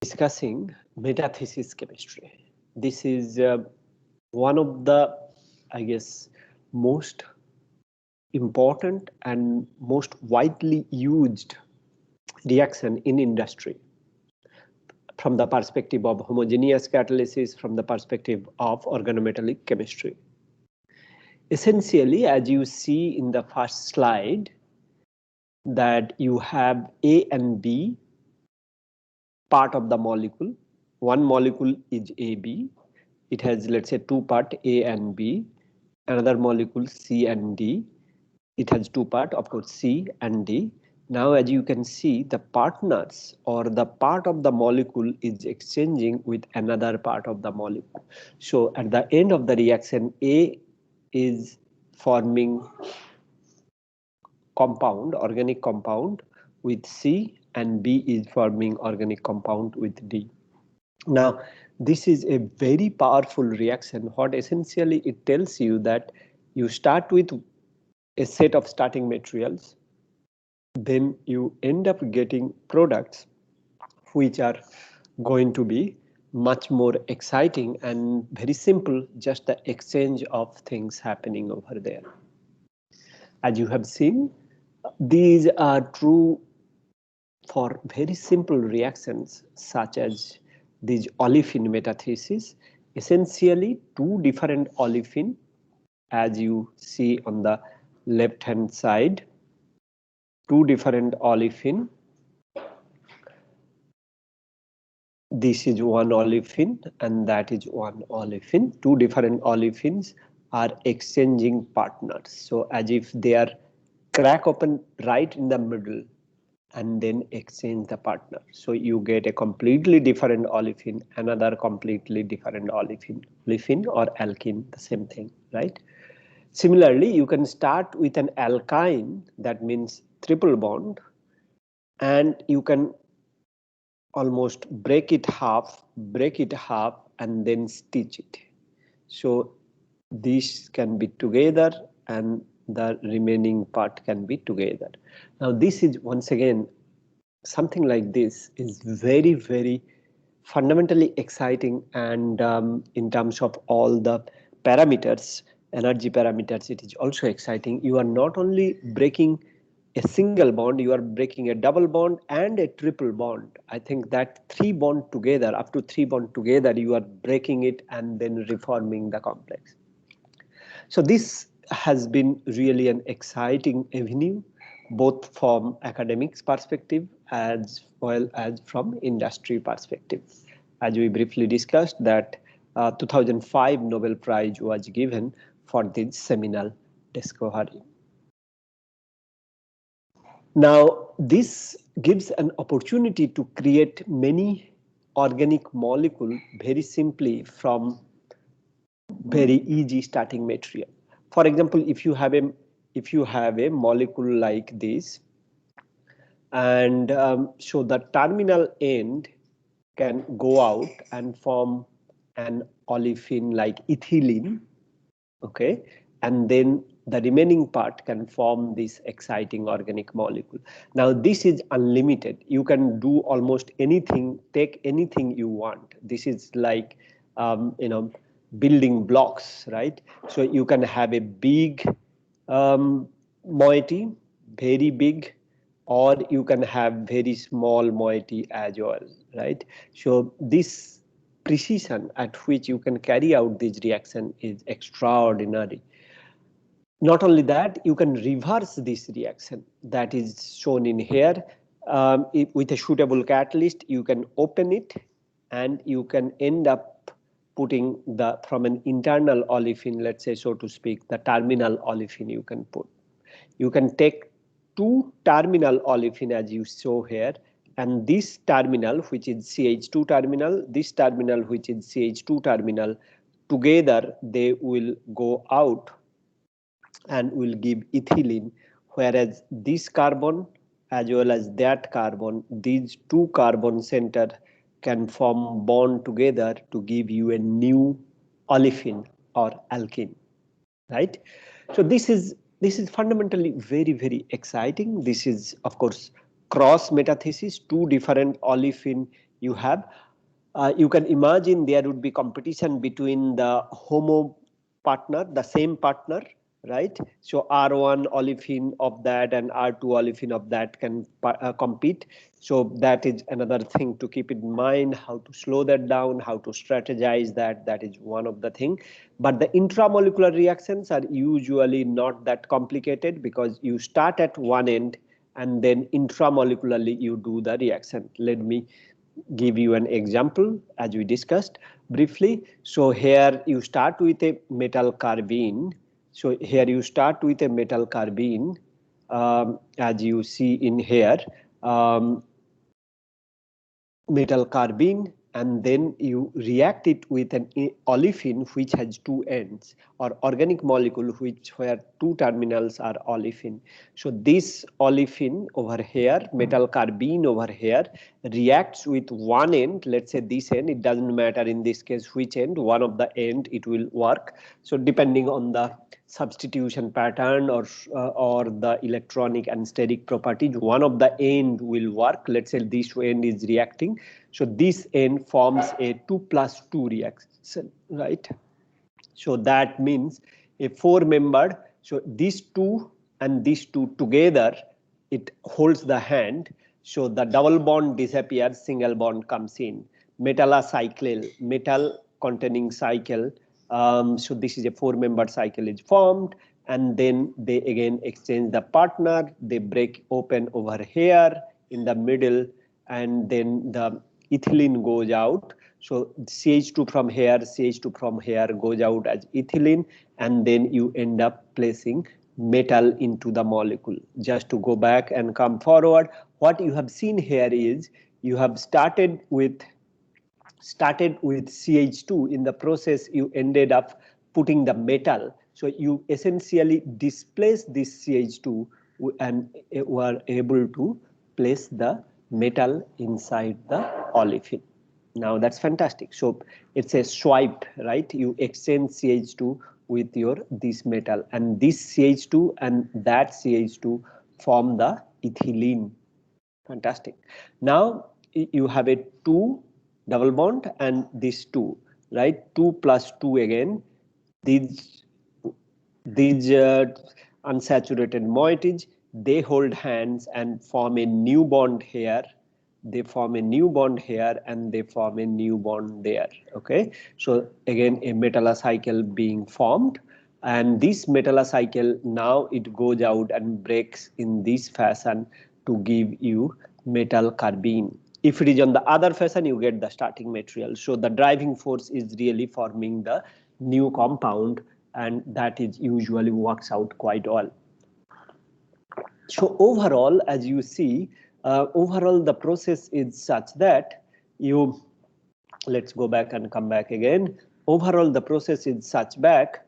discussing metathesis chemistry. This is one of the, I guess, most important and most widely used reaction in industry from the perspective of homogeneous catalysis, from the perspective of organometallic chemistry. Essentially, as you see in the first slide, that you have A and B part of the molecule. One molecule is AB. It has, let's say, two parts, A and B. Another molecule, C and D. It has two parts, of course, C and D. Now, as you can see, the partners or the part of the molecule is exchanging with another part of the molecule. So at the end of the reaction, A is forming compound, organic compound with C, and B is forming organic compound with D. Now, this is a very powerful reaction. What essentially it tells you that you start with a set of starting materials, then you end up getting products which are going to be much more exciting and very simple, just the exchange of things happening over there. As you have seen, these are true for very simple reactions such as these olefin metathesis. Essentially, two different olefin, as you see on the left hand side, two different olefin. This is one olefin and that is one olefin. Two different olefins are exchanging partners. So as if they are crack open right in the middle and then exchange the partner. So you get a completely different olefin, another completely different olefin, or alkene, the same thing, right? Similarly, you can start with an alkyne, that means triple bond, and you can almost break it half, and then stitch it. So these can be together and the remaining part can be together. Now this is, once again, something like this is very, very fundamentally exciting, and in terms of all the parameters, energy parameters, it is also exciting. You are not only breaking a single bond, you are breaking a double bond and a triple bond. I think that three bond together, up to three bond together, you are breaking it and then reforming the complex. So this has been really an exciting avenue, both from academics perspective as well as from industry perspective. As we briefly discussed, that 2005 Nobel Prize was given for this seminal discovery. Now, this gives an opportunity to create many organic molecules very simply from very easy starting material. For example, if you have a molecule like this, and so the terminal end can go out and form an olefin like ethylene, okay, and then the remaining part can form this exciting organic molecule. Now this is unlimited. You can do almost anything, take anything you want. This is like building blocks, right? So you can have a big moiety, very big, or you can have very small moiety as well, right? So this precision at which you can carry out this reaction is extraordinary. Not only that, you can reverse this reaction that is shown in here. With a suitable catalyst, you can open it and you can end up putting from an internal olefin, let's say, so to speak, the terminal olefin you can put. You can take two terminal olefin as you show here, and this terminal, which is CH2 terminal, this terminal, which is CH2 terminal, together they will go out and will give ethylene, whereas this carbon as well as that carbon, these two carbon center can form bond together to give you a new olefin or alkene, right? So this is fundamentally very, very exciting. This is, of course, cross metathesis, two different olefin You have, you can imagine there would be competition between the homo partner, the same partner, right? So R1 olefin of that and R2 olefin of that can compete. So that is another thing to keep in mind, how to slow that down, how to strategize that. That is one of the things. But the intramolecular reactions are usually not that complicated, because you start at one end and then intramolecularly you do the reaction. Let me give you an example as we discussed briefly. So here you start with a metal carbene. So here you start with a metal carbene, as you see in here, metal carbene, and then you react it with an olefin which has two ends, or organic molecule where two terminals are olefin. So this olefin over here, metal carbene over here, reacts with one end, let's say this end, it doesn't matter in this case which end, one of the end it will work. So depending on the substitution pattern or the electronic and steric properties, one of the end will work. Let's say this end is reacting. So this end forms a 2+2 reaction, right? So that means a four-membered, so these two and these two together, it holds the hand. So the double bond disappears, single bond comes in. Metallocycle, metal containing cycle. So this is a four-membered cycle is formed, and then they again exchange the partner. They break open over here in the middle, and then the ethylene goes out. So CH2 from here, CH2 from here goes out as ethylene, and then you end up placing metal into the molecule. Just to go back and come forward, what you have seen here is you have started with CH2. In the process, you ended up putting the metal. So you essentially displace this CH2 and were able to place the metal inside the olefin. Now that's fantastic. So it's a swipe, right? You exchange CH2 with your this metal, and this CH2 and that CH2 form the ethylene. Fantastic. Now you have a 2 double bond and this 2, right? 2+2 again. These unsaturated moieties, they hold hands and form a new bond here. They form a new bond here, and they form a new bond there. Okay, so again a metallocycle being formed, and this metallocycle now it goes out and breaks in this fashion to give you metal carbene. If it is on the other fashion, you get the starting material. So the driving force is really forming the new compound, and that is usually works out quite well. So overall, as you see, overall the process is such that you, let's go back and come back again. Overall the process is such that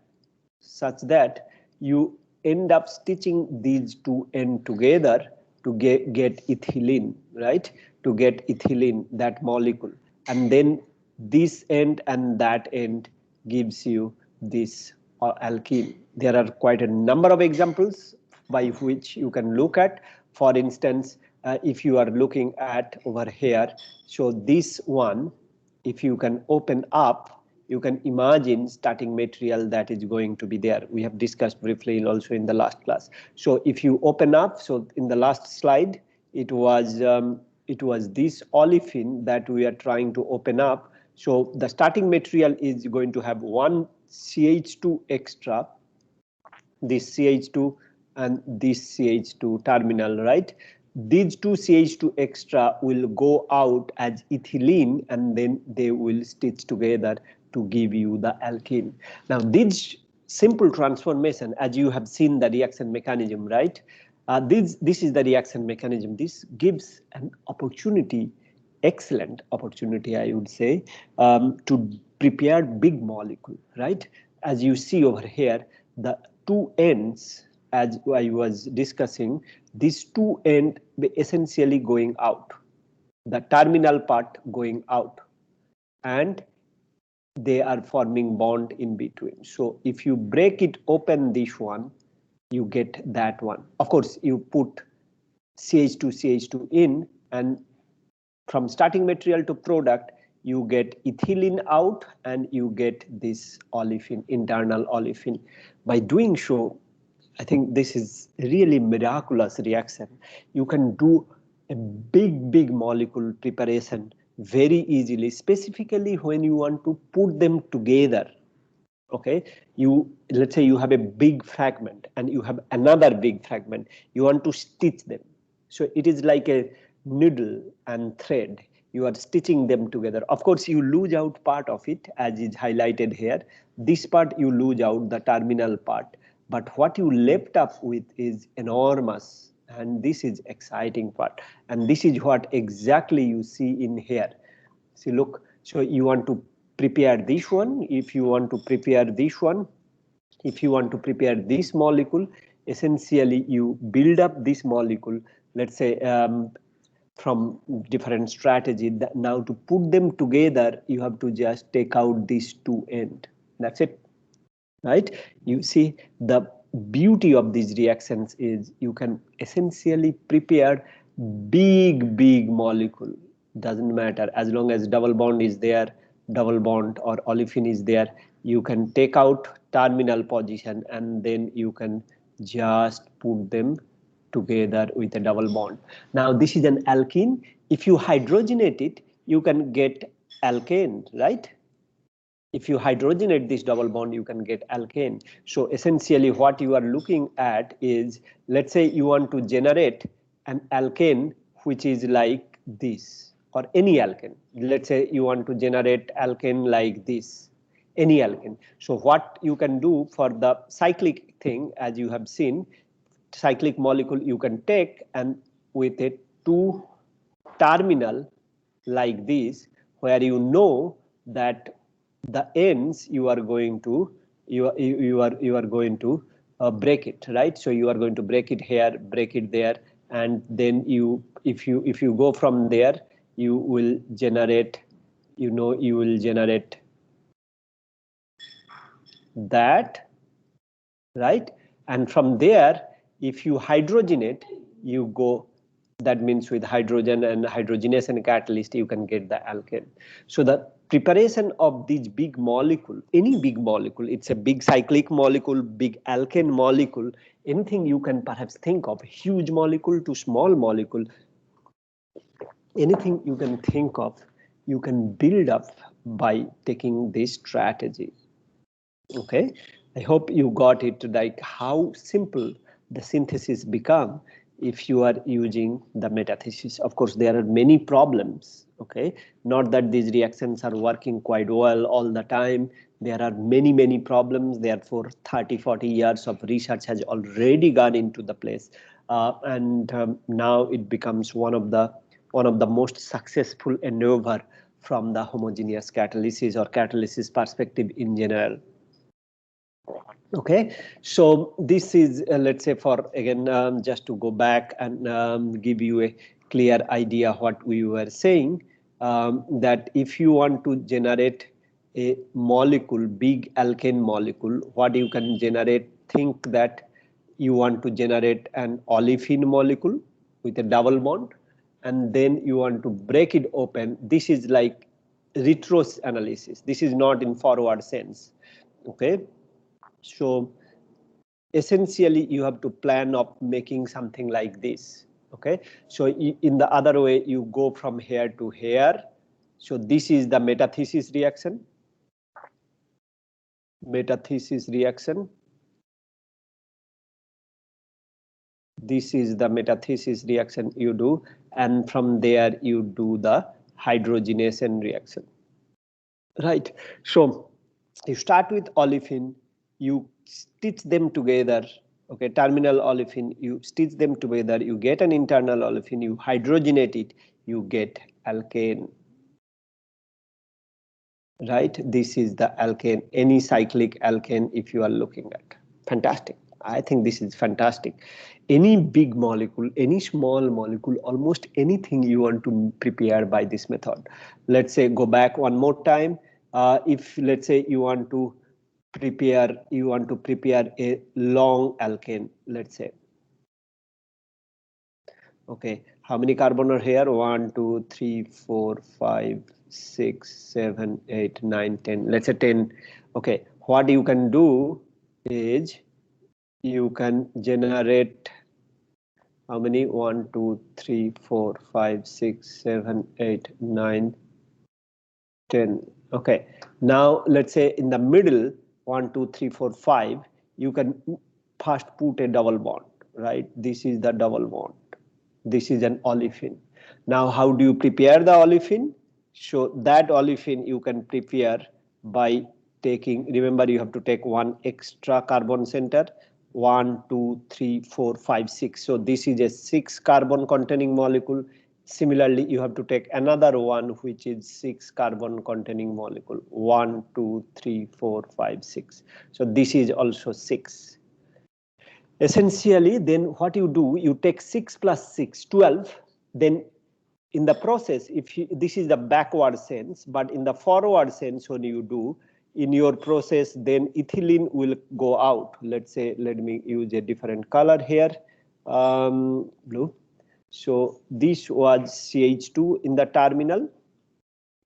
you end up stitching these two ends together to get ethylene, right? To get ethylene, that molecule, and then this end and that end gives you this alkene. There are quite a number of examples by which you can look at. For instance, if you are looking at over here, so this one, if you can open up, you can imagine starting material that is going to be there. We have discussed briefly also in the last class. So if you open up, so in the last slide, it was this olefin that we are trying to open up. So the starting material is going to have one CH2 extra, this CH2 and this CH2 terminal, right? These two CH2 extra will go out as ethylene, and then they will stitch together to give you the alkene. Now this simple transformation, as you have seen the reaction mechanism, right? This is the reaction mechanism. This gives an opportunity, excellent opportunity, I would say, to prepare big molecule, right? As you see over here, the two ends, as I was discussing, these two ends essentially going out, the terminal part going out, and they are forming bond in between. So if you break it open, this one, you get that one. Of course, you put CH2 in, and from starting material to product, you get ethylene out and you get this olefin, internal olefin. By doing so, I think this is really miraculous reaction. You can do a big molecule preparation very easily, specifically when you want to put them together. Okay, let's say you have a big fragment and you have another big fragment, you want to stitch them. So it is like a needle and thread, you are stitching them together. Of course you lose out part of it, as is highlighted here. This part you lose out, the terminal part, but what you left up with is enormous, and this is exciting part, and this is what exactly you see in here. See, look, so you want to prepare this one, if you want to prepare this one, if you want to prepare this molecule, essentially you build up this molecule, let's say from different strategy. That now to put them together, you have to just take out these two ends. That's it, right? You see, the beauty of these reactions is you can essentially prepare big molecule. Doesn't matter, as long as double bond is there, double bond or olefin is there, you can take out terminal position and then you can just put them together with a double bond. Now this is an alkene. If you hydrogenate it, you can get alkane, right? If you hydrogenate this double bond, you can get alkane. So essentially what you are looking at is, let's say you want to generate an alkane which is like this, or any alkane. Let's say you want to generate alkane like this, any alkane. So what you can do for the cyclic thing, as you have seen, cyclic molecule you can take and with a two terminal like this, where you know that the ends you are going to break it, right? So you are going to break it here, break it there, and then if you go from there, you will generate, you will generate that, right? And from there, if you hydrogenate, you go, that means with hydrogen and hydrogenation and catalyst, you can get the alkane. So the preparation of these big molecule, any big molecule, it's a big cyclic molecule, big alkane molecule, anything you can perhaps think of, huge molecule to small molecule, anything you can think of, you can build up by taking this strategy. Okay, I hope you got it, like how simple the synthesis become if you are using the metathesis. Of course, there are many problems. Okay, not that these reactions are working quite well all the time. There are many problems. Therefore, 30-40 years of research has already gone into the place, and now it becomes one of the most successful endeavor from the homogeneous catalysis or catalysis perspective in general. Okay, so this is let's say, for again just to go back and give you a clear idea what we were saying, that if you want to generate a molecule, big alkane molecule, what you can generate, think that you want to generate an olefin molecule with a double bond, and then you want to break it open. This is like retro analysis. This is not in forward sense. Okay, so essentially you have to plan of making something like this. Okay, so in the other way, you go from here to here. So this is the metathesis reaction. Metathesis reaction. This is the metathesis reaction you do, and from there you do the hydrogenation reaction. Right. So you start with olefin, you stitch them together. Okay, terminal olefin, you stitch them together, you get an internal olefin, you hydrogenate it, you get alkane. Right, this is the alkane, any cyclic alkane if you are looking at. Fantastic. I think this is fantastic. Any big molecule, any small molecule, almost anything you want to prepare by this method. Let's say go back one more time. If let's say you want to prepare a long alkane, let's say. Okay, How many carbon are here? 1, 2, 3, 4, 5, 6, 7, 8, 9, 10. Let's say 10. Okay, what you can do is you can generate how many? 1, 2, 3, 4, 5, 6, 7, 8, 9, 10. Okay, now let's say in the middle, 1, 2, 3, 4, 5, you can first put a double bond, right? This is the double bond. This is an olefin. Now, how do you prepare the olefin? So that olefin you can prepare by taking, remember you have to take one extra carbon center, 1, 2, 3, 4, 5, 6. So this is a 6 carbon containing molecule. Similarly, you have to take another one which is 6 carbon containing molecule, 1, 2, 3, 4, 5, 6. So this is also 6. Essentially, then what you do, you take 6 plus 6, 12. Then in the process, if you, this is the backward sense, but in the forward sense, when you do in your process, then ethylene will go out. Let's say, let me use a different color here, blue. So this was CH2 in the terminal.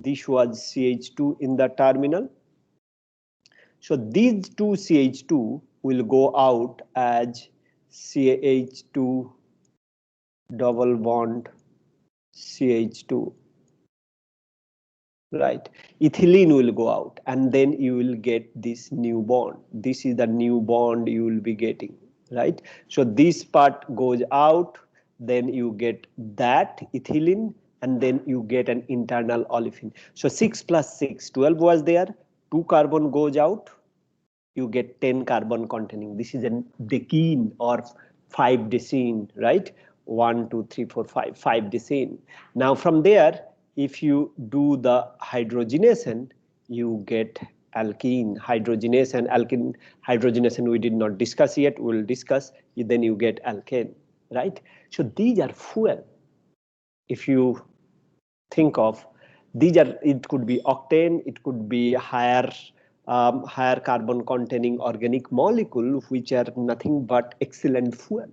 This was CH2 in the terminal. So these two CH2 will go out as CH2 double bond CH2, right? Ethylene will go out and then you will get this new bond. This is the new bond you will be getting, right? So this part goes out, then you get that ethylene and then you get an internal olefin. So 6 plus 6, 12 was there, 2 carbon goes out, you get 10 carbon containing. This is an decene or 5 decene, right? 1, 2, 3, 4, 5, 5 decene. Now from there, if you do the hydrogenation, you get alkene. Hydrogenation, alkene, hydrogenation we did not discuss yet, we'll discuss, then you get alkane, right? So these are fuel. If you think of, these are, it could be octane, it could be higher carbon containing organic molecule, which are nothing but excellent fuel.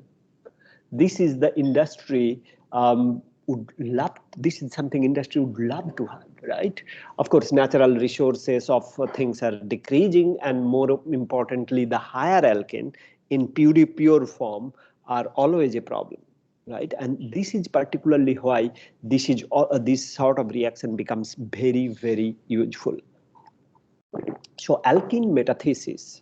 This is the industry would love, this is something industry would love to have, right? Of course, natural resources of things are decreasing, and more importantly, the higher alkane in pure form are always a problem, right? And this is particularly why this is this sort of reaction becomes very, very useful. So alkene metathesis,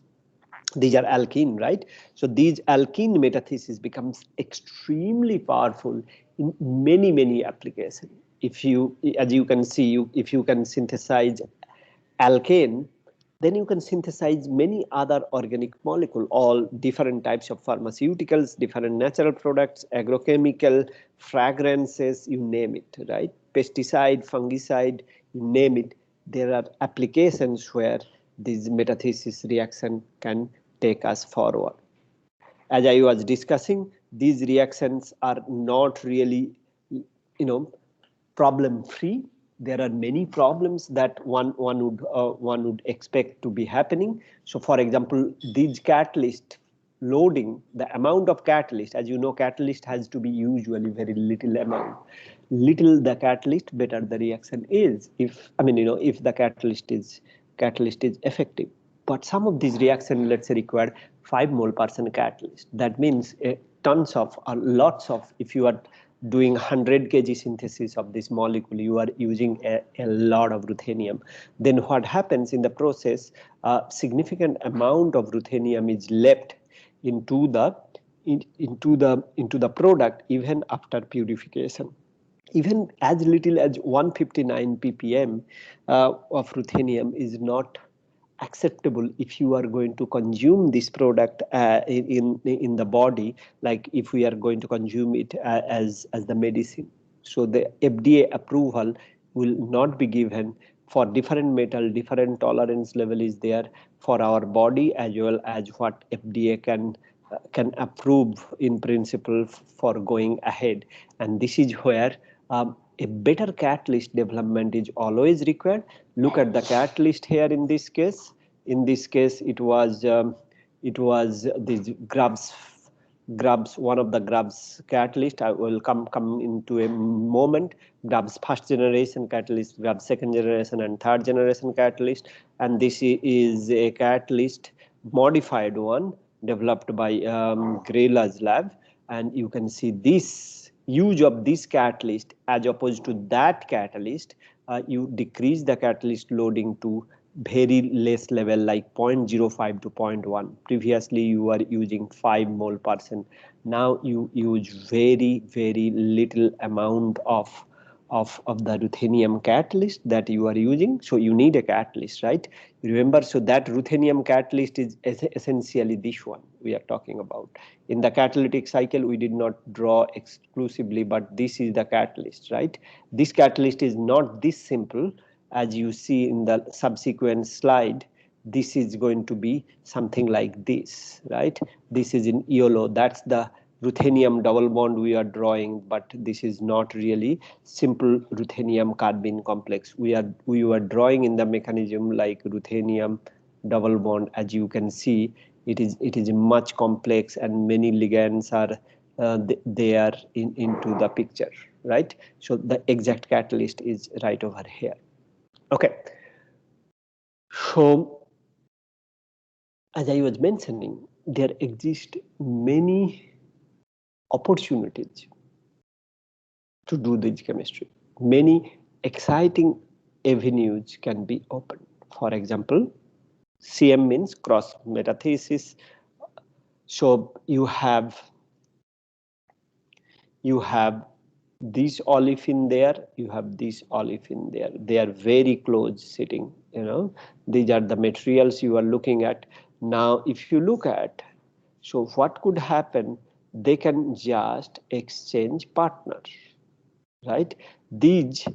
these are alkene, right? So these alkene metathesis becomes extremely powerful in many, many applications. If you, as you can see, if you can synthesize alkane, then you can synthesize many other organic molecules, all different types of pharmaceuticals, different natural products, agrochemical, fragrances, you name it, right? Pesticide, fungicide, you name it. There are applications where this metathesis reaction can take us forward. As I was discussing, these reactions are not really, problem free. There are many problems that one would expect to be happening. So for example, these catalyst loading, the amount of catalyst, as you know, catalyst has to be usually very little amount. Little the catalyst, better the reaction is. If if the catalyst is effective. But some of these reactions, let's say, require 5 mole% catalyst. That means tons of, or lots of, if you are doing 100 kg synthesis of this molecule, you are using a lot of ruthenium. Then what happens in the process, a significant amount of ruthenium is left into the product even after purification. Even as little as 159 ppm of ruthenium is not acceptable if you are going to consume this product in the body, like if we are going to consume it as the medicine. So the FDA approval will not be given for different metal, different tolerance level is there for our body, as well as what FDA can approve in principle for going ahead. And this is where a better catalyst development is always required. Look at the catalyst here in this case. In this case, it was these grubs grabs one of the grabs catalyst. I will come into a moment. Grabs first generation catalyst, grabs second generation and third generation catalyst, and this is a catalyst modified one developed by Grela's lab, and you can see this use of this catalyst as opposed to that catalyst. You decrease the catalyst loading to very less level like 0.05 to 0.1. Previously you were using 5 mole/%. Now you use very little amount of the ruthenium catalyst that you are using. So you need a catalyst, right? Remember, so that ruthenium catalyst is essentially this one we are talking about. In the catalytic cycle we did not draw exclusively, but this is the catalyst, right? This catalyst is not this simple. As you see in the subsequent slide, this is going to be something like this, right? This is in yellow, that's the ruthenium double bond we are drawing, but this is not really simple ruthenium carbene complex. We were drawing in the mechanism like ruthenium double bond. As you can see, it is much complex and many ligands are there into the picture, right? So the exact catalyst is right over here. Okay, so as I was mentioning, there exist many opportunities to do this chemistry. Many exciting avenues can be opened. For example, CM means cross metathesis. So you have this olefin there, you have this olefin there. They are very close sitting, you know. These are the materials you are looking at. Now, if you look at, so what could happen? They can just exchange partners, right? These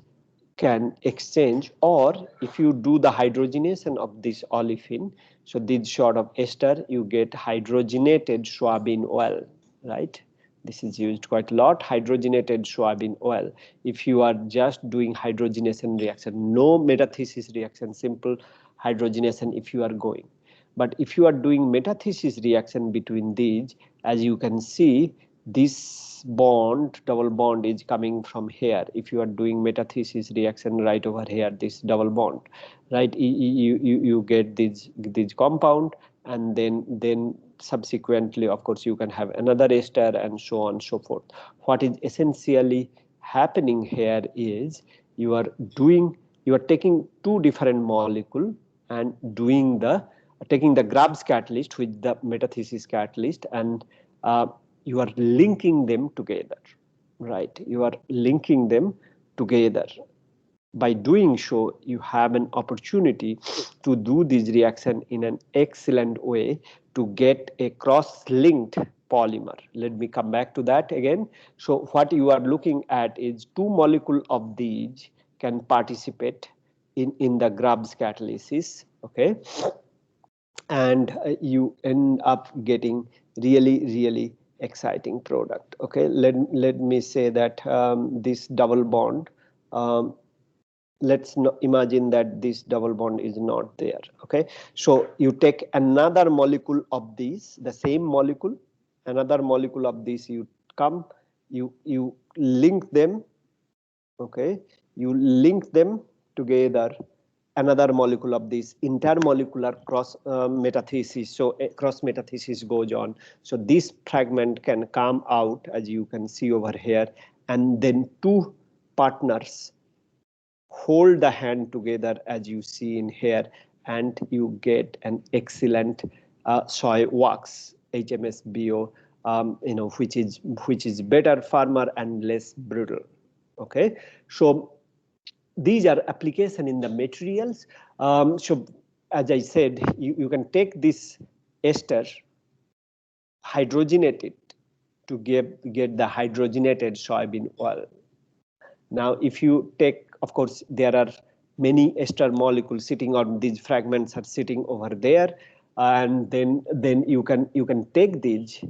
can exchange, or if you do the hydrogenation of this olefin, so this sort of ester, you get hydrogenated soybean oil, right? This is used quite a lot, hydrogenated soybean oil. If you are just doing hydrogenation reaction, no metathesis reaction, simple hydrogenation if you are going. But if you are doing metathesis reaction between these, as you can see, this bond, double bond is coming from here. If you are doing metathesis reaction right over here, this double bond, right, you get this compound, and then subsequently, of course, you can have another ester and so on and so forth. What is essentially happening here is you are taking two different molecules and taking the Grab's catalyst with the metathesis catalyst, and you are linking them together, right? You are linking them together. By doing so, you have an opportunity to do this reaction in an excellent way to get a cross-linked polymer. Let me come back to that again. So what you are looking at is two molecules of these can participate in the Grab's catalysis, okay? And you end up getting really exciting product. Okay, let me say that this double bond, let's imagine that this double bond is not there. Okay, so you take another molecule of these, the same molecule, another molecule of this, you come, you link them. Okay, you link them together, another molecule of this, intermolecular cross metathesis. So cross metathesis goes on. So this fragment can come out, as you can see over here, and then two partners hold the hand together, as you see in here, and you get an excellent soy wax, HMSBO, you know, which is better, firmer, and less brittle. Okay, so these are application in the materials. So as I said, you can take this ester, hydrogenate it to get the hydrogenated soybean oil. Now if you take, of course there are many ester molecules sitting on these fragments are sitting over there, and then you can take these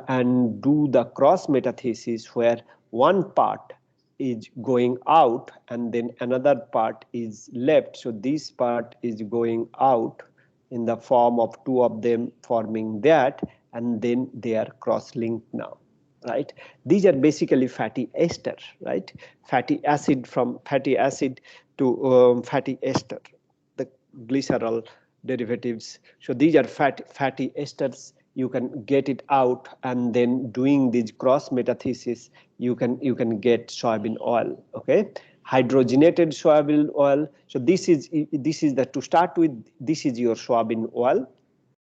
and do the cross metathesis where one part is going out and then another part is left. So this part is going out in the form of two of them forming that, and then they are cross-linked now, right? These are basically fatty ester, right? Fatty acid, from fatty acid to fatty ester, the glycerol derivatives. So these are fatty esters. You can get it out, and then doing this cross metathesis, you can get soybean oil. Okay, hydrogenated soybean oil. So this is the, to start with, this is your soybean oil,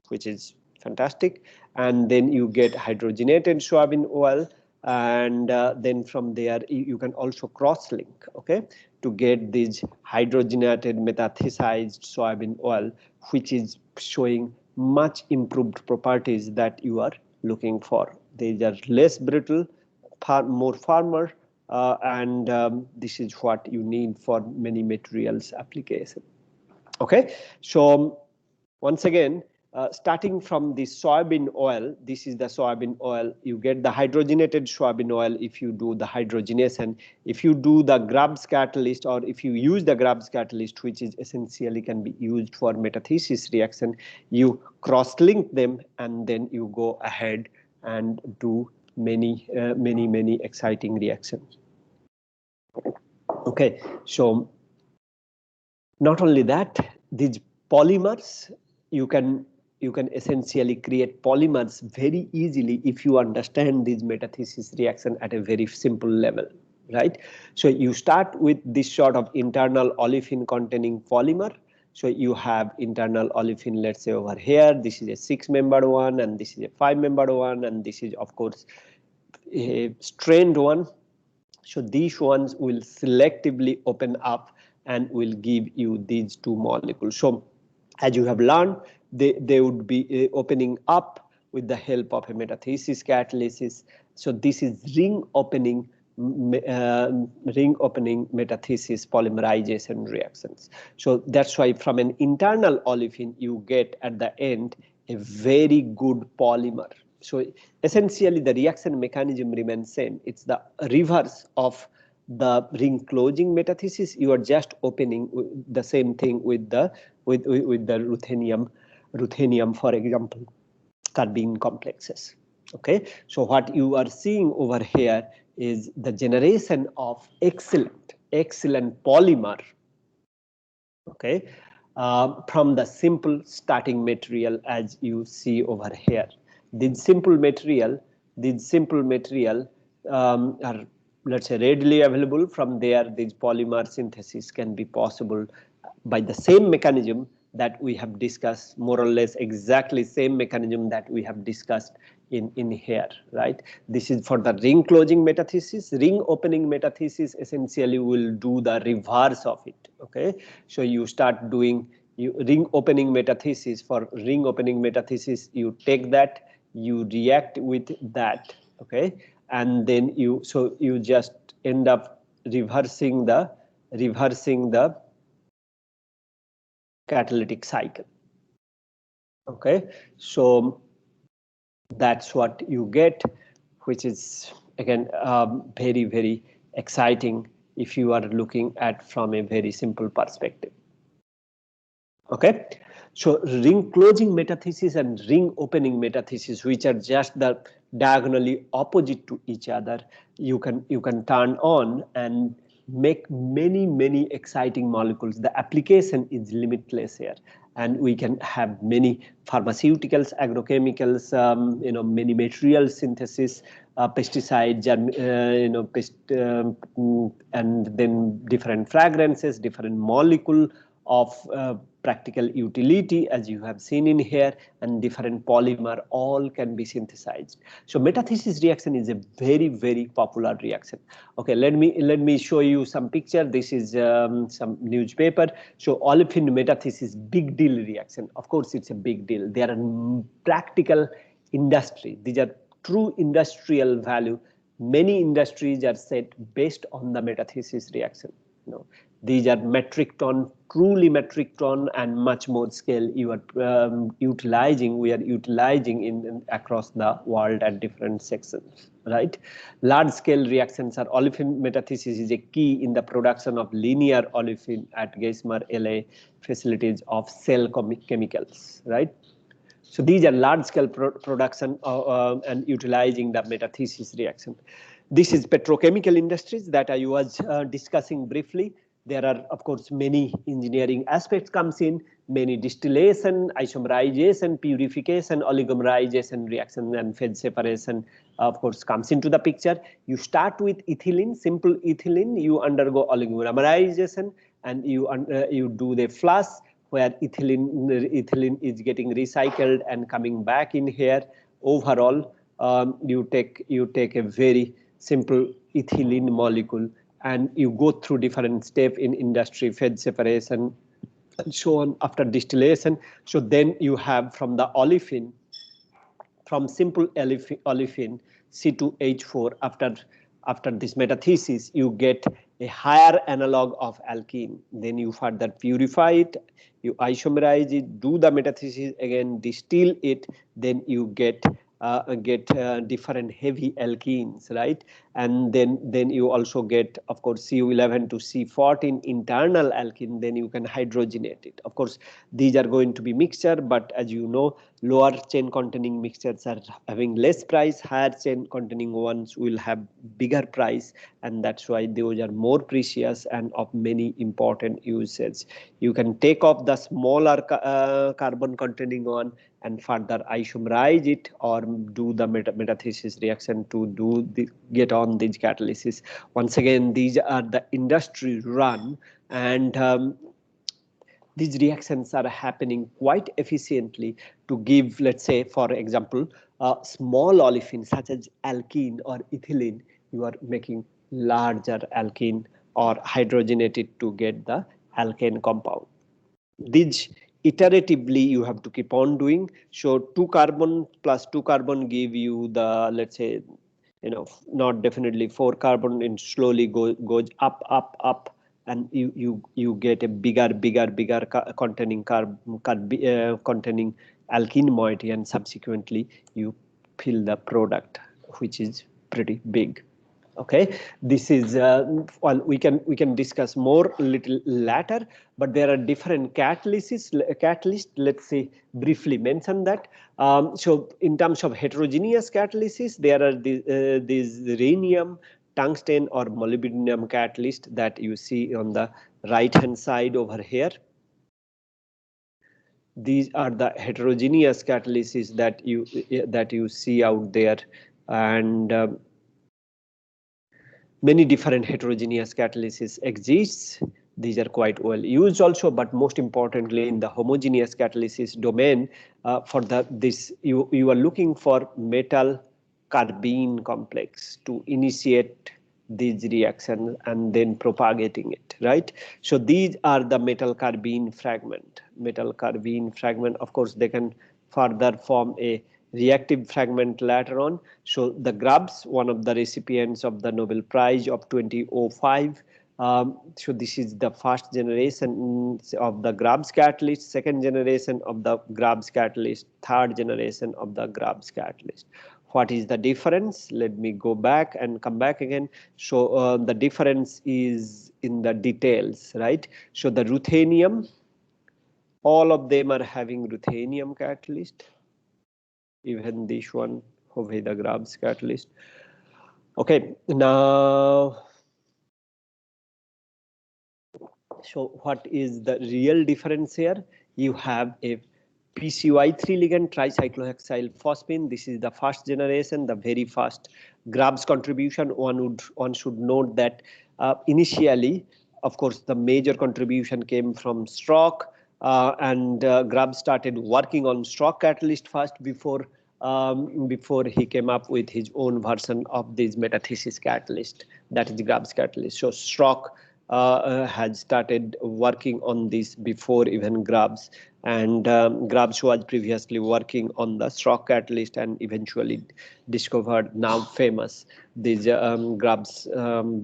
which is fantastic, and then you get hydrogenated soybean oil, and then from there you can also cross link, okay, to get this hydrogenated metathesized soybean oil, which is showing much improved properties that you are looking for. They are less brittle, more firmer, and this is what you need for many materials application. Okay, so once again, starting from the soybean oil, this is the soybean oil. You get the hydrogenated soybean oil if you do the hydrogenation. If you do the Grubbs catalyst, or if you use the Grubbs catalyst, which is essentially can be used for metathesis reaction, you cross-link them, and then you go ahead and do many exciting reactions. Okay, so not only that, these polymers, you can essentially create polymers very easily if you understand this metathesis reaction at a very simple level, right? So you start with this sort of internal olefin containing polymer. So you have internal olefin, let's say over here, this is a 6-membered one, and this is a 5-membered one, and this is of course a strained one. So these ones will selectively open up and will give you these two molecules. So as you have learned, they would be opening up with the help of a metathesis catalysis. So this is ring opening metathesis polymerization reactions. So that's why from an internal olefin you get at the end a very good polymer. So essentially the reaction mechanism remains same. It's the reverse of the ring closing metathesis. You are just opening the same thing with the ruthenium, for example, carbene complexes. Okay, so what you are seeing over here is the generation of excellent polymer. Okay, from the simple starting material as you see over here. These simple material are, let's say, readily available. From there, these polymer synthesis can be possible by the same mechanism that we have discussed, more or less exactly same mechanism that we have discussed in here, right? This is for the ring closing metathesis. Ring opening metathesis essentially will do the reverse of it. Okay, so you start doing ring opening metathesis. For ring opening metathesis, you take that, you react with that, okay, and then you just end up reversing the catalytic cycle. Okay, so that's what you get, which is again very exciting if you are looking at from a very simple perspective. Okay, so ring closing metathesis and ring opening metathesis, which are just the diagonally opposite to each other, you can turn on and make many exciting molecules. The application is limitless here, and we can have many pharmaceuticals, agrochemicals, many material synthesis, pesticides, and then different fragrances, different molecule of practical utility, as you have seen in here, and different polymer all can be synthesized. So metathesis reaction is a very popular reaction. Okay, let me show you some picture. This is some newspaper. So olefin metathesis big deal reaction. Of course, it's a big deal. They are practical industry. These are true industrial value. Many industries are set based on the metathesis reaction. These are metric ton, truly metric ton, and much more scale you are utilizing. We are utilizing in across the world at different sections, right? Large scale reactions are olefin metathesis is a key in the production of linear olefin at Geismar LA facilities of cell chemicals, right? So these are large-scale production and utilizing the metathesis reaction. This is petrochemical industries that I was discussing briefly. There are, of course, many engineering aspects comes in, many distillation, isomerization, purification, oligomerization reaction, and phase separation, of course, comes into the picture. You start with ethylene, simple ethylene, you undergo oligomerization, and you do the flush, where ethylene is getting recycled and coming back in here. Overall, you take a very simple ethylene molecule and you go through different steps in industry, phase separation, and so on after distillation. So then you have from the olefin, from simple olefin C2H4, after this metathesis, you get a higher analog of alkene. Then you further purify it, you isomerize it, do the metathesis again, distill it, then you get different heavy alkenes, right? And then you also get, of course, CU11 to C14 internal alkene. Then you can hydrogenate it. Of course, these are going to be mixture, but as you know, lower chain containing mixtures are having less price, higher chain containing ones will have bigger price, and that's why those are more precious and of many important uses. You can take off the smaller carbon containing one and further isomerize it or do the metathesis reaction to get on these catalysis. Once again, these are the industry run, and these reactions are happening quite efficiently to give, let's say, for example, small olefin such as alkene or ethylene, you are making larger alkene or hydrogenated to get the alkane compound. These iteratively you have to keep on doing. So 2 carbon plus 2 carbon give you the, let's say, not definitely 4 carbon, and slowly goes up, and you get a bigger containing containing alkene moiety, and subsequently you fill the product, which is pretty big. Okay, this is well, we can discuss more a little later, but there are different catalyst. Let's say briefly mention that. So in terms of heterogeneous catalysis, there are these rhenium, tungsten or molybdenum catalyst that you see on the right hand side over here. These are the heterogeneous catalysis that you see out there, and many different heterogeneous catalysis exists. These are quite well used also, but most importantly in the homogeneous catalysis domain, for this you are looking for metal carbene complex to initiate these reactions and then propagating it, right? So these are the metal carbene fragment. Of course, they can further form a reactive fragment later on. So the Grubbs, one of the recipients of the Nobel Prize of 2005. So this is the first generation of the Grubbs catalyst, second generation of the Grubbs catalyst, third generation of the Grubbs catalyst. What is the difference? Let me go back and come back again. So the difference is in the details, right? So the ruthenium, all of them are having ruthenium catalyst. Even this one, the Grubbs catalyst. Okay, now, so what is the real difference here? You have a PCY3 ligand tricyclohexyl phosphine. This is the first generation, the very first Grubbs contribution. One should note that initially, of course, the major contribution came from Strock, and Grubbs started working on Strock catalyst first before he came up with his own version of this metathesis catalyst, that is the Grubbs catalyst. So Strock had started working on this before even Grubbs, and Grubbs was previously working on the Strock catalyst and eventually discovered, now famous, these Grubbs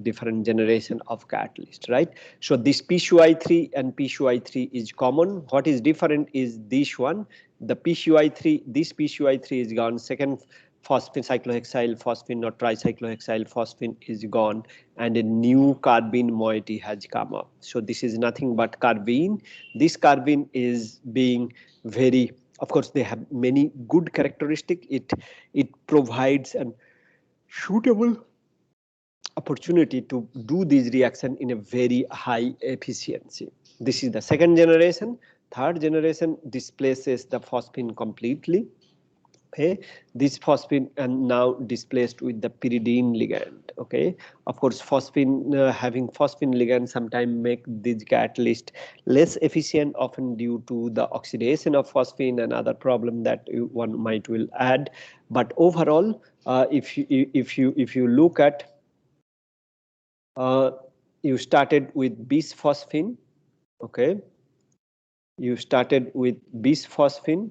different generation of catalyst, right? So this PCY3 and PCY3 is common. What is different is this one. The PCY3, this PCY3 is gone. Second phosphine, cyclohexyl phosphine or tricyclohexyl phosphine is gone, and a new carbene moiety has come up. So this is nothing but carbene. This carbene is being very Of course, they have many good characteristics. It provides an suitable opportunity to do these reaction in a very high efficiency. This is the second generation. Third generation displaces the phosphine completely. Okay, this phosphine and now displaced with the pyridine ligand. Okay, of course, phosphine having phosphine ligand sometimes make these catalyst less efficient, often due to the oxidation of phosphine and other problem that one might will add. But overall, if you look at, you started with bisphosphine. Okay, you started with bisphosphine,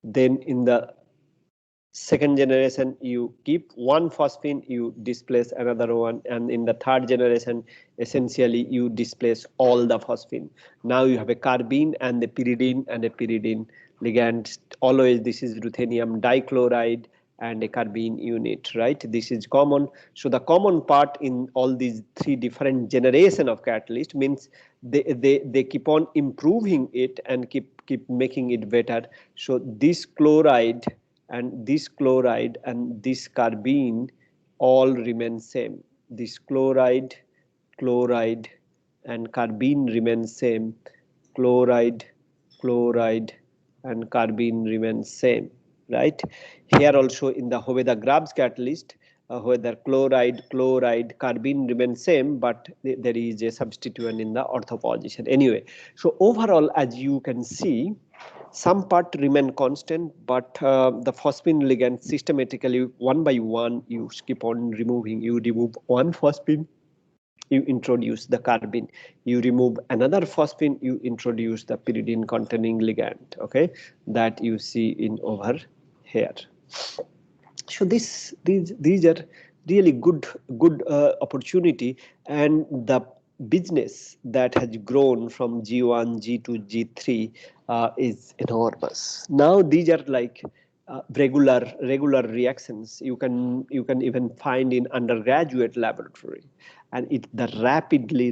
then in the second generation you keep one phosphine, you displace another one, and in the third generation essentially you displace all the phosphine. Now you have a carbene and a pyridine ligand. Always this is ruthenium dichloride and a carbene unit, right? This is common. So the common part in all these three different generation of catalyst means they keep on improving it and keep making it better. So this chloride and this carbene all remain same. This chloride and carbene remain same. Chloride and carbene remain same, right? Here also in the Hoveda-Grabs catalyst, whether chloride, carbene remain same, but there is a substituent in the ortho position. Anyway, so overall, as you can see, some part remain constant, but the phosphine ligand systematically one by one you keep on removing. You remove one phosphine, you introduce the carbene. You remove another phosphine, you introduce the pyridine containing ligand. Okay, that you see in over here. So these are really good opportunity, and the business that has grown from G1, G2, G3 is enormous. Now these are like regular reactions you can even find in undergraduate laboratory, and it the rapidly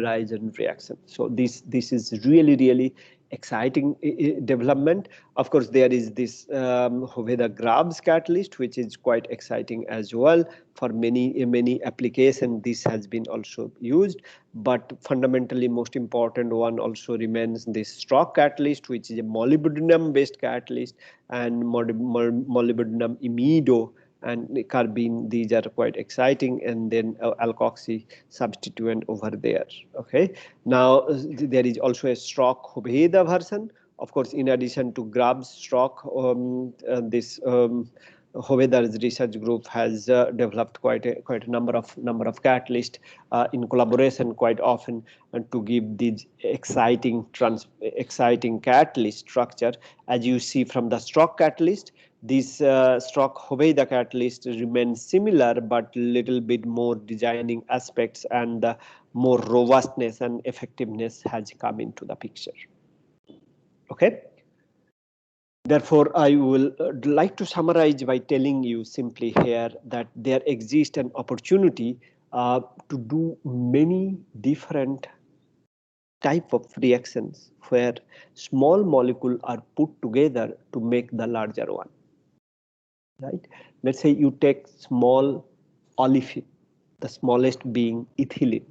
rising reaction. So this is really exciting development. Of course, there is this Hoveda-Grabs catalyst, which is quite exciting as well. For many applications, this has been also used. But fundamentally, most important one also remains this Strock catalyst, which is a molybdenum-based catalyst, and molybdenum imido and carbene. These are quite exciting, and then alkoxy substituent over there. Okay, now there is also a Strock Hoveda version. Of course, in addition to Grabs, Strock, this Hoveda's research group has developed quite a number of catalysts in collaboration quite often, and to give these exciting catalyst structure. As you see from the Strock catalyst, this Strock Hoveda catalyst remains similar, but little bit more designing aspects and more robustness and effectiveness has come into the picture. Okay. Therefore, I will like to summarize by telling you simply here that there exists an opportunity to do many different type of reactions where small molecules are put together to make the larger one. Right? Let's say you take small olefin, the smallest being ethylene.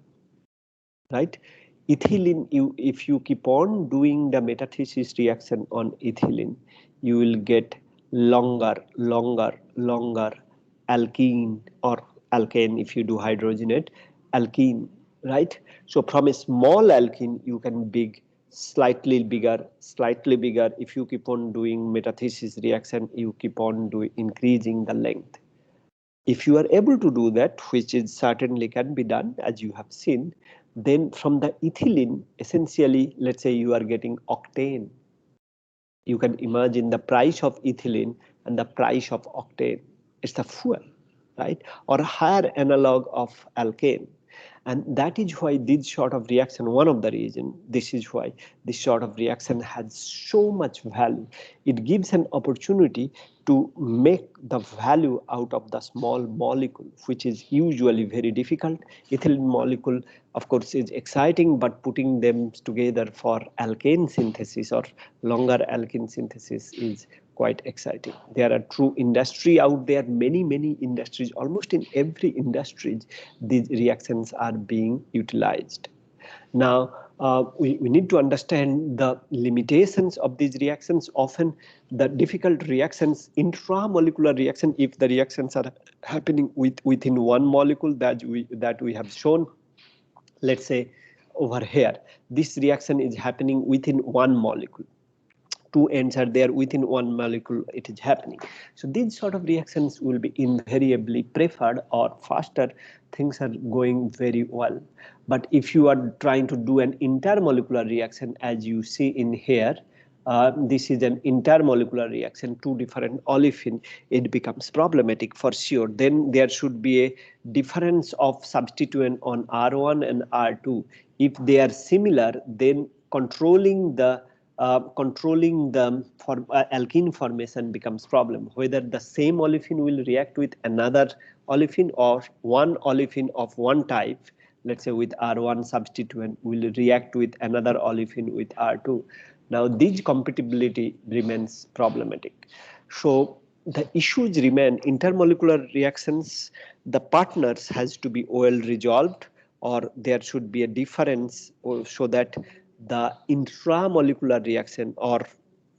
Right? Ethylene, if you keep on doing the metathesis reaction on ethylene, you will get longer alkene or alkane if you do hydrogenate alkene, right? So from a small alkene you can big slightly bigger. If you keep on doing metathesis reaction, you keep on increasing the length. If you are able to do that, which is certainly can be done as you have seen, then from the ethylene, essentially, let's say you are getting octane. You can imagine the price of ethylene and the price of octane. It's the fuel, right? Or a higher analog of alkane. And that is why this sort of reaction, one of the reasons, this is why this sort of reaction has so much value. It gives an opportunity to make the value out of the small molecule, which is usually very difficult. Ethylene molecule, of course, is exciting, but putting them together for alkane synthesis or longer alkene synthesis is quite exciting. There are true industry out there, many industries, almost in every industry, these reactions are being utilized. Now, we need to understand the limitations of these reactions. Often the difficult reactions, intramolecular reaction, if the reactions are happening within one molecule that we have shown, let's say over here, this reaction is happening within one molecule. Two ends are there within one molecule, it is happening. So these sort of reactions will be invariably preferred, or faster things are going very well. But if you are trying to do an intermolecular reaction, as you see in here, this is an intermolecular reaction, two different olefin, it becomes problematic for sure. Then there should be a difference of substituent on R1 and R2. If they are similar, then controlling the alkene formation becomes problem. Whether the same olefin will react with another olefin, or one olefin of one type, let's say with R1 substituent, will react with another olefin with R2. Now this compatibility remains problematic. So the issues remain. Intermolecular reactions, the partners has to be well resolved, or there should be a difference, so that the intramolecular reaction, or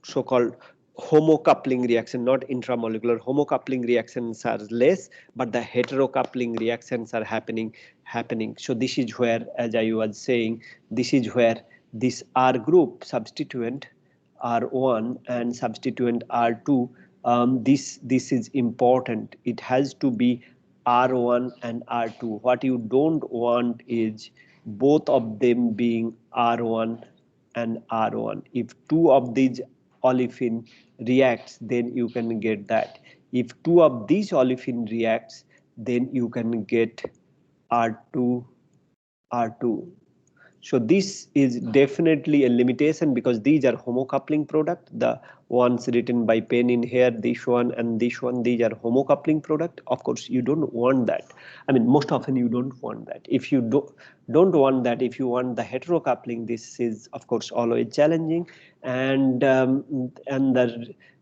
so-called homocoupling reaction, not intramolecular, homocoupling reactions are less, but the heterocoupling reactions are happening. So this is where, as I was saying, this is where this R group substituent R1 and substituent R2, this is important. It has to be R1 and R2. What you don't want is both of them being R1 and R1. If two of these olefin reacts, then you can get that. If two of these olefin reacts, then you can get R2, R2. So this is definitely a limitation, because these are homocoupling product. The ones written by pen in here, this one and this one, these are homocoupling product. Of course, you don't want that. I mean, most often you don't want that. If you don't want that, if you want the heterocoupling, this is of course always challenging, and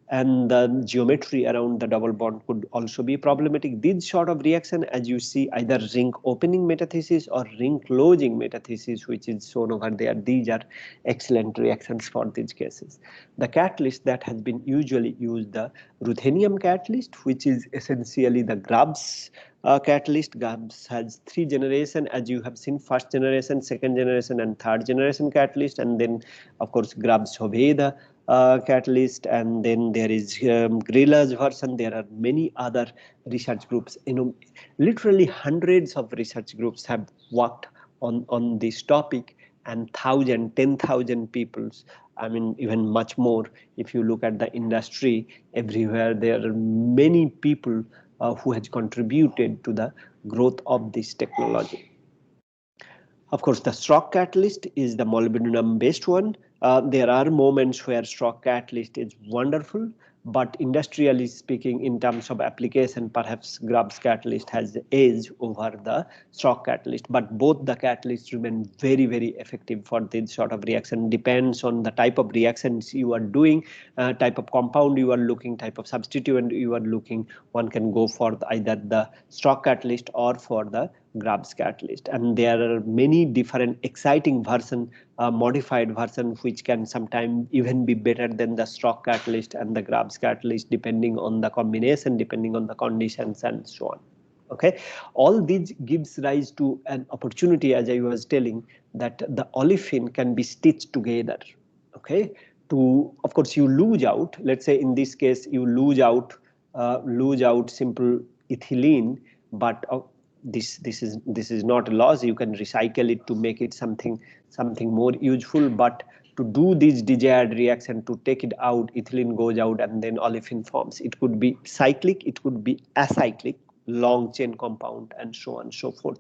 the geometry around the double bond could also be problematic. This sort of reaction, as you see, either ring opening metathesis or ring closing metathesis, which is shown over there, these are excellent reactions for these cases. The catalyst that has been usually used, the ruthenium catalyst, which is essentially the Grubbs catalyst. Grubbs has 3 generations, as you have seen, first generation, second generation, and third generation catalyst, and then of course Grubbs-Hovey catalyst, and then there is Grilla's version. There are many other research groups. Literally hundreds of research groups have worked on this topic, and 10,000 people. I mean, even much more. If you look at the industry, everywhere there are many people who has contributed to the growth of this technology. Of course, the Strock catalyst is the molybdenum-based one. There are moments where Strock catalyst is wonderful, but industrially speaking, in terms of application, perhaps Grubbs catalyst has the edge over the Strock catalyst. But both the catalysts remain very effective for this sort of reaction. Depends on the type of reactions you are doing, type of compound you are looking, type of substituent you are looking. One can go for either the Strock catalyst or for the Grubbs catalyst, and there are many different exciting version, modified version, which can sometimes even be better than the Strock catalyst and the Grubbs catalyst, depending on the combination, depending on the conditions, and so on. Okay, all these gives rise to an opportunity, as I was telling, that the olefin can be stitched together. Okay, of course you lose out. Let's say in this case you lose out simple ethylene, but this is not a loss. You can recycle it to make it something more useful. But to do this desired reaction, to take it out, ethylene goes out and then olefin forms. It could be cyclic, it could be acyclic, long chain compound, and so on and so forth.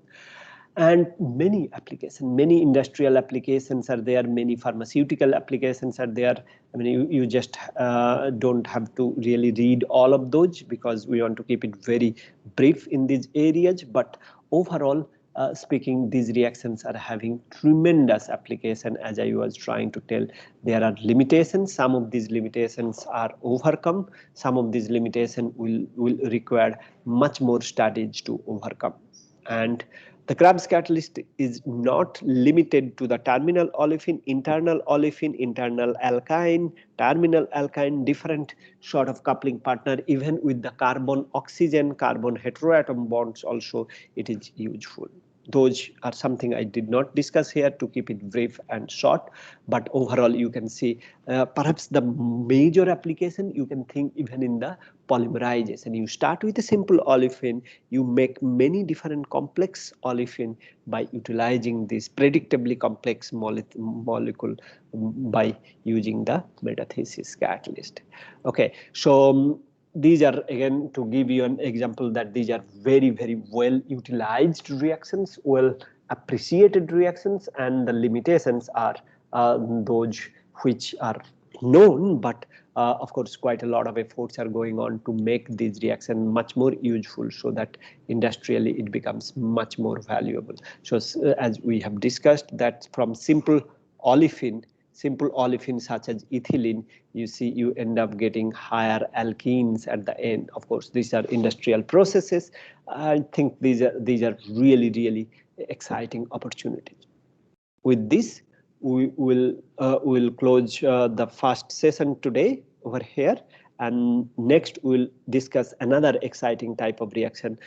And many applications, many industrial applications are there, many pharmaceutical applications are there. I mean, you just don't have to really read all of those because we want to keep it very brief in these areas. But overall speaking, these reactions are having tremendous application. As I was trying to tell, there are limitations. Some of these limitations are overcome. Some of these limitations will require much more studies to overcome. And the Krebs catalyst is not limited to the terminal olefin, internal olefin, internal alkyne, terminal alkyne, different sort of coupling partner. Even with the carbon oxygen, carbon heteroatom bonds also it is useful. Those are something I did not discuss here to keep it brief and short, but overall you can see perhaps the major application you can think even in the polymerization. You start with a simple olefin, you make many different complex olefin by utilizing this predictably complex molecule by using the metathesis catalyst. Okay, so these are, again, to give you an example, that these are very, very well utilized reactions, well appreciated reactions, and the limitations are those which are known, but of course quite a lot of efforts are going on to make these reactions much more useful so that industrially it becomes much more valuable. So as we have discussed, that from simple olefin such as ethylene, you see you end up getting higher alkenes at the end. Of course, these are industrial processes. I think these are really, really exciting opportunities. With this, we will close the first session today over here, and next we'll discuss another exciting type of reaction.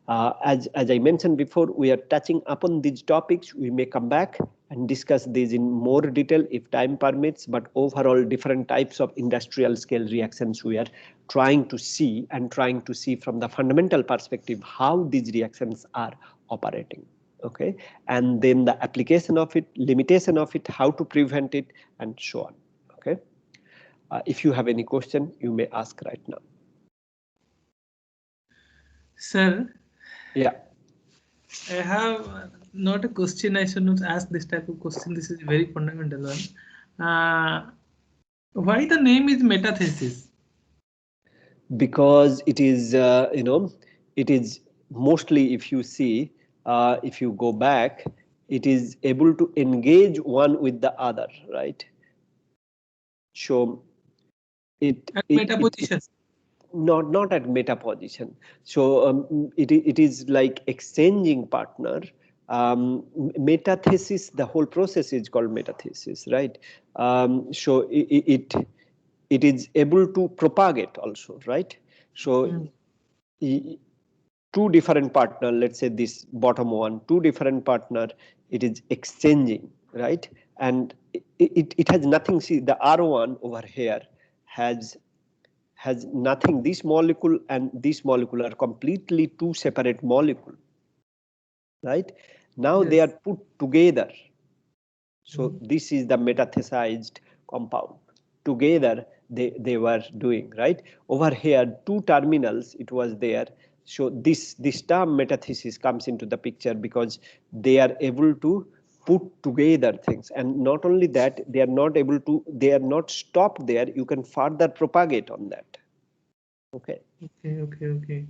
As I mentioned before, we are touching upon these topics. We may come back and discuss these in more detail if time permits, but overall different types of industrial scale reactions we are trying to see, and trying to see from the fundamental perspective how these reactions are operating. Okay, and then the application of it, limitation of it, how to prevent it, and so on. Okay, if you have any question, you may ask right now. Sir, yeah, I have not a question. I should not ask this type of question. This is a very fundamental one. Why the name is metathesis? Because it is, it is mostly, if you see, if you go back, it is able to engage one with the other, right? So it Meta position. Not at meta position. So it is like exchanging partner. Metathesis, the whole process is called metathesis, right? So it is able to propagate also, right? So two different partner, let's say this bottom one, two different partner, it is exchanging, right? And it has nothing. See, the R1 over here has nothing. This molecule and this molecule are completely two separate molecules, right? Now yes, they are put together. So this is the metathesized compound. Together they were doing, right? Over here, two terminals it was there. So this term metathesis comes into the picture because they are able to put together things, and not only that, they are not stopped there. You can further propagate on that. Okay. Okay.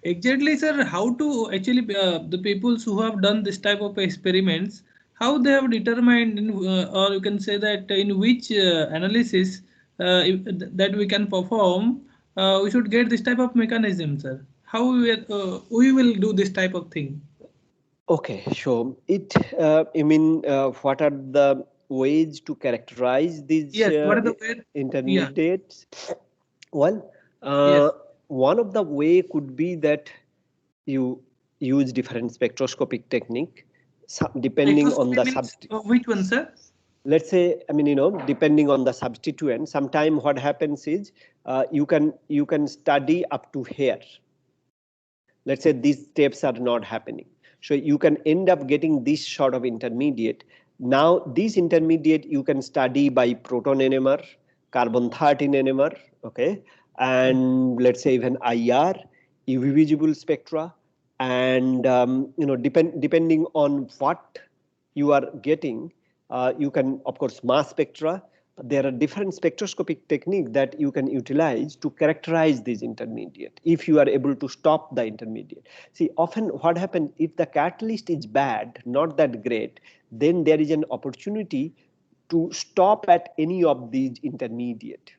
Exactly, sir. How to actually the people who have done this type of experiments, how they have determined, or you can say that in which analysis that we can perform, we should get this type of mechanism, sir. How we will do this type of thing? Okay, so I mean, what are the ways to characterize these What are the ways? intermediates? Well, Yes. one of the way could be that you use different spectroscopic technique depending on the substituent. Which one, sir? Let's say, I mean, depending on the substituent, sometime what happens is you can study up to here. Let's say these steps are not happening. So you can end up getting this sort of intermediate. Now, this intermediate you can study by proton NMR, carbon 13 NMR, okay, and let's say even IR. UV visible spectra, and depending on what you are getting, you can, of course, mass spectra. There are different spectroscopic techniques that you can utilize to characterize this intermediate if you are able to stop the intermediate. See, often what happens, if the catalyst is bad, not that great, then there is an opportunity to stop at any of these intermediate.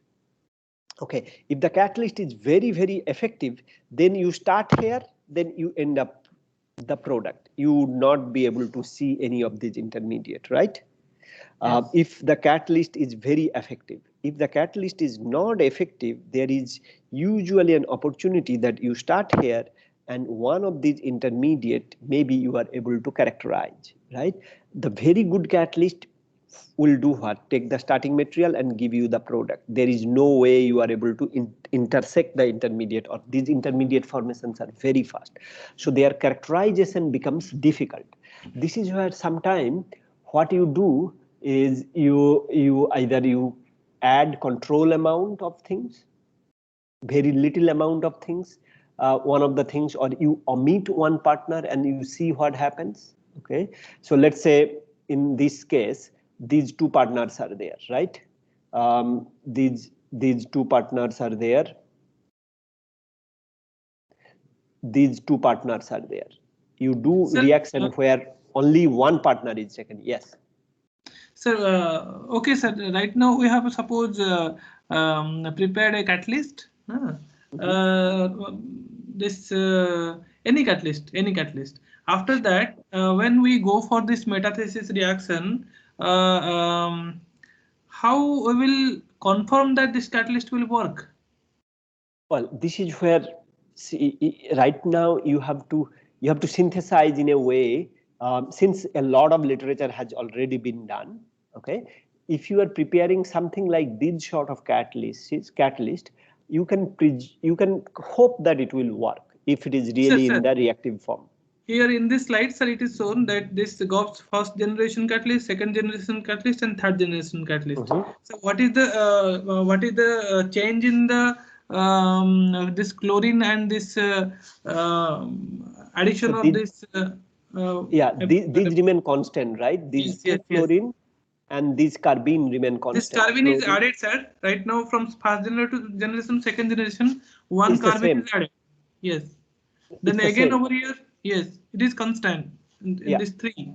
Okay, if the catalyst is very, very effective, then you start here, then you end up the product. You would not be able to see any of these intermediate, right? Yes. If the catalyst is very effective. If the catalyst is not effective, there is usually an opportunity that you start here and one of these intermediate maybe you are able to characterize, right? The very good catalyst will do what? Take the starting material and give you the product. There is no way you are able to intersect the intermediate, or these intermediate formations are very fast. So their characterization becomes difficult. This is where sometimes what you do is you either add control amount of things, very little amount of things, one of the things, or you omit one partner and you see what happens. Okay, so let's say in this case these two partners are there, right? These two partners are there. These two partners are there. You do Sir, reaction where only one partner is taken. Yes. Sir, okay, sir. Right now we have suppose prepared a catalyst. This any catalyst. After that, when we go for this metathesis reaction, how we will confirm that this catalyst will work? Well, this is where, see, right now you have to synthesize in a way, since a lot of literature has already been done. Okay, if you are preparing something like this sort of catalyst, you can hope that it will work if it is really Sir. in the reactive form. Here in this slide, sir, it is shown that this GOPS first generation catalyst, second generation catalyst, and third generation catalyst. So, what is the change in the this chlorine and this addition So of this? Yeah, these remain constant, right? These Yes, two yes, yes. chlorine and these carbene remain This constant. carbene is added, sir. Right now, from first generation, second generation, one It's the carbene same. is added. Yes. Then It's the again same. over here, yes, it is constant in Yeah. this three.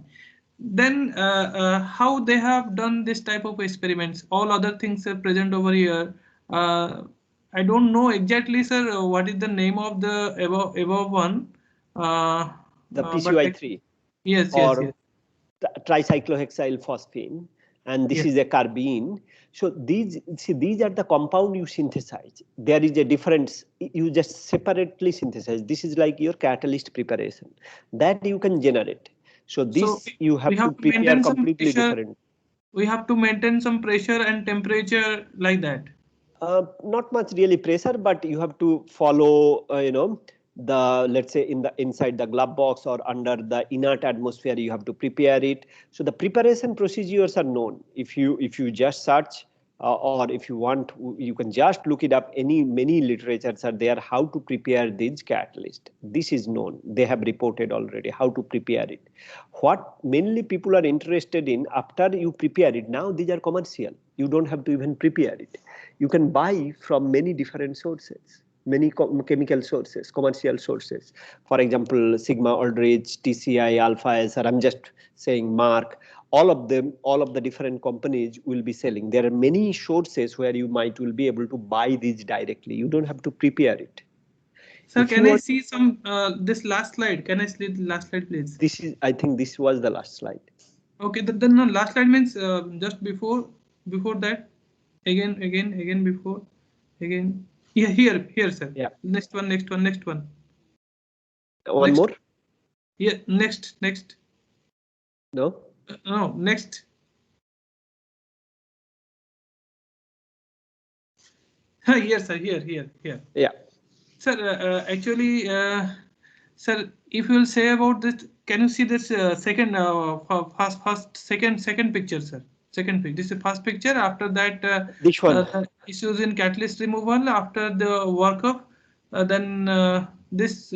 Then how they have done this type of experiments? All other things are present over here. I don't know exactly, sir, what is the name of the above one. The But PCY3 yes, yes, yes, or tricyclohexyl phosphine, and this yes. is a carbene. So these are the compound you synthesize. There is a difference. You just separately synthesize. This is like your catalyst preparation that you can generate. So So this you we have to have to prepare maintain some completely pressure. different. We have to maintain some pressure and temperature like that. Not much really pressure, but you have to follow, the, let's say, in the inside the glove box or under the inert atmosphere, you have to prepare it. So the preparation procedures are known. If you just search, or if you want, you can just look it up. Many literatures are there how to prepare this catalyst. This is known. They have reported already how to prepare it. What mainly people are interested in after you prepare it, now these are commercial. You don't have to even prepare it. You can buy from many different sources, many chemical sources, commercial sources. For example, Sigma Aldrich, TCI, Alpha S, or I'm just saying Mark, all of the different companies will be selling. There are many sources where you will be able to buy these directly. You don't have to prepare it. Sir, can I see some this last slide? Can I see the last slide, please? I think this was the last slide. Okay, then no, last slide means just before that, again before, again. Yeah, here, sir. Yeah. Next one. One Next. more? Yeah, next. No? No, next. Here, sir. Here. Yeah. Sir, actually, sir, if you will say about this, can you see this second, second picture, sir? Second picture. This is first picture. After that, Which one? the issues in catalyst removal after the workup. Then this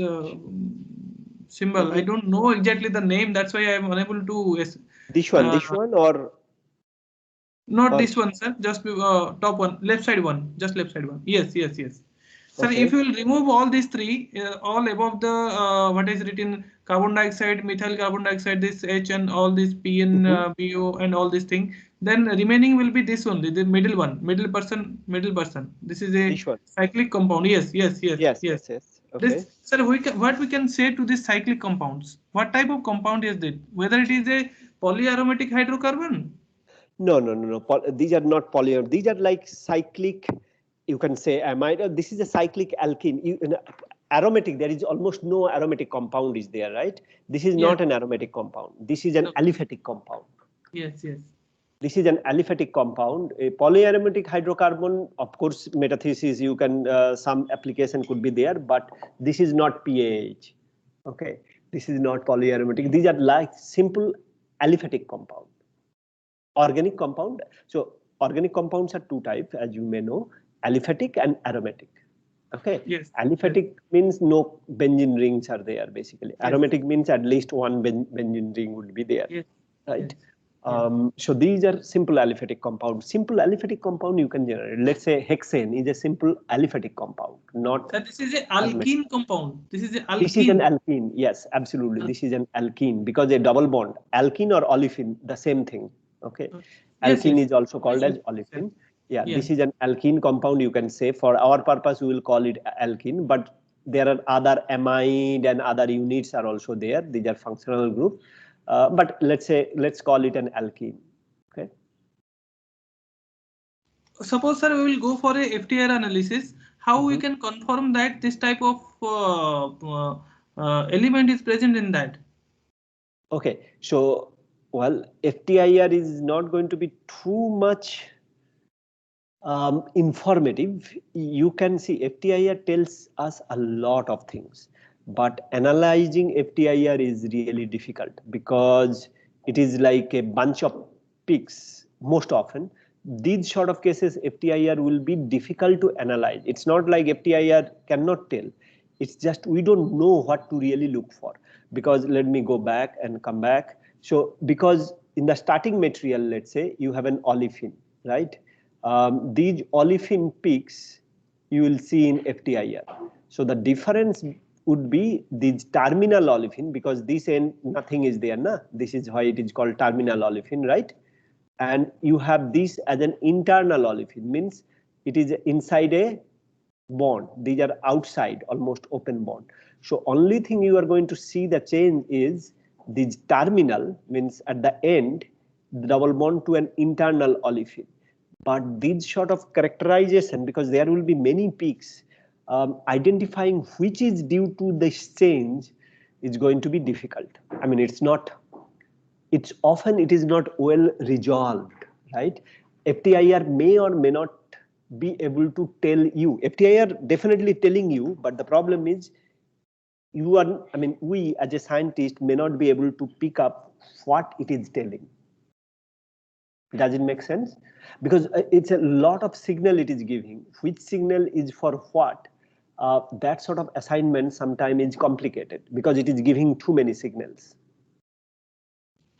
symbol. I don't know exactly the name. That's why I am unable to. This Uh, one, or Not this one, sir. Just top one, left side one. Just left side one. Yes, yes, yes. Sir, if okay, you will remove all these three, all above the what is written carbon dioxide, methyl carbon dioxide, this H and all this P and mhm, BO and all this thing, then remaining will be this only, the middle one, middle person. This is a this one. cyclic compound. Yes, yes, yes, Yes, yes. yes, yes. Okay. This, sir, what we can say to this cyclic compounds? What type of compound is it? Whether it is a polyaromatic hydrocarbon? No, no, no, no. These are not polymer. These are like cyclic. You can say amide. This is a cyclic alkene. Aromatic. There is almost no aromatic compound is there, right? This is Yes. not an aromatic compound. This is an Okay. aliphatic compound. Yes, yes. This is an aliphatic compound. A polyaromatic hydrocarbon, of course, metathesis. You can some application could be there, but this is not PAH. Okay, this is not polyaromatic. These are like simple aliphatic compound. Organic compound. So organic compounds are two types, as you may know, aliphatic and aromatic. Okay, Yes, yes, aliphatic means no benzene rings are there basically. yes, Aromatic means at least one benzene ring would be there, yes, yes, right? yes. So these are simple aliphatic compounds. Simple aliphatic compound you can generate. Let's say hexane is a simple aliphatic compound, not So this is a aromatic. alkene compound. This is a This is an alkene. alkene. Yes, absolutely. This is an alkene because a double bond, alkene or olefin, the same thing. Okay. Yes, Alkene yes. is also called Yes, as yes, olefin. Yeah, yes. this is an alkene compound. You can say for our purpose, we will call it alkene, but there are other amide and other units are also there. These are functional group. But let's call it an alkene. Okay. Suppose, sir, we will go for a FTR analysis. How we Mhm. can confirm that this type of element is present in that? Okay. So, well, FTIR is not going to be too much informative. You can see FTIR tells us a lot of things, but analyzing FTIR is really difficult because it is like a bunch of peaks most often. These sort of cases, FTIR will be difficult to analyze. It's not like FTIR cannot tell. It's just we don't know what to really look for, because let me go back and come back. So because in the starting material, let's say you have an olefin, right? These olefin peaks you will see in FTIR. So the difference would be these terminal olefin, because this end nothing is there, na? This is why it is called terminal olefin, right? And you have this as an internal olefin, means it is inside a bond. These are outside, almost open bond. So only thing you are going to see the change is this terminal, means at the end, the double bond to an internal olefin. But these sort of characterization, because there will be many peaks, identifying which is due to this change is going to be difficult. I mean, it's often it is not well resolved, right? FTIR may or may not be able to tell you. FTIR definitely telling you, but the problem is you are, I mean, we as a scientist may not be able to pick up what it is telling. Does it make sense? Because it's a lot of signal it is giving. Which signal is for what? That sort of assignment sometimes is complicated because it is giving too many signals.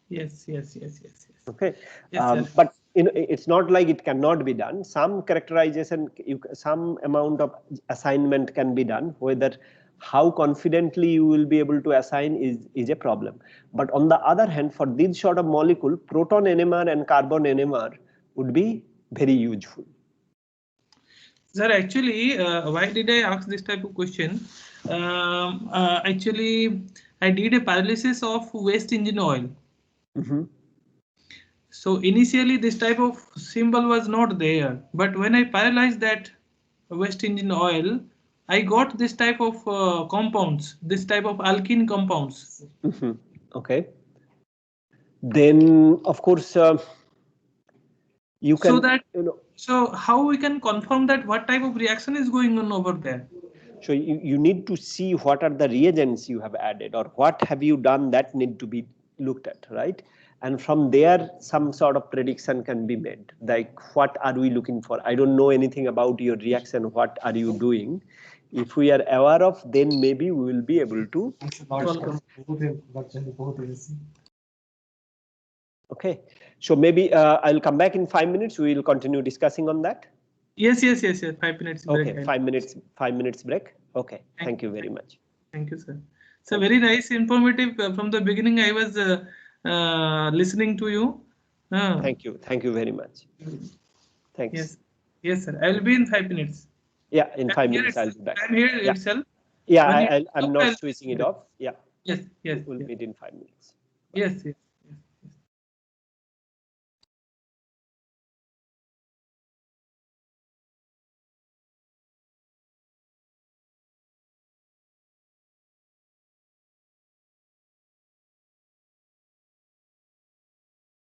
Yes, yes, yes, yes, yes. Okay, Yes, sir. but it's not like it cannot be done. Some characterization, some amount of assignment can be done. Whether how confidently you will be able to assign is a problem. But on the other hand, for this sort of molecule, proton NMR and carbon NMR would be very useful. Sir, actually, why did I ask this type of question? Actually, I did a paralysis of waste engine oil. Mm-hmm. So initially, this type of symbol was not there, but when I paralyzed that waste engine oil, I got this type of compounds, this type of alkene compounds. Mm-hmm. Okay. Then, of course, you So can, that, so how we can confirm that what type of reaction is going on over there? so you need to see what are the reagents you have added or what have you done that need to be looked at, right? And from there, some sort of prediction can be made. Like, what are we looking for? I don't know anything about your reaction. What are you doing? If we are aware of, then maybe we will be able to. Okay, so maybe I'll come back in 5 minutes. We will continue discussing on that. Yes. 5 minutes break. Okay, 5 minutes break. Okay, thank you very much. Thank you, sir. So very nice, informative. From the beginning, I was listening to you. Thank you very much. Thanks. Yes, sir. I will be in 5 minutes. Yeah, in 5 minutes I'll be back. I'm here Yeah. itself. Yeah, I'm not switching it off. Yeah. Yes. We'll meet in 5 minutes. Yes.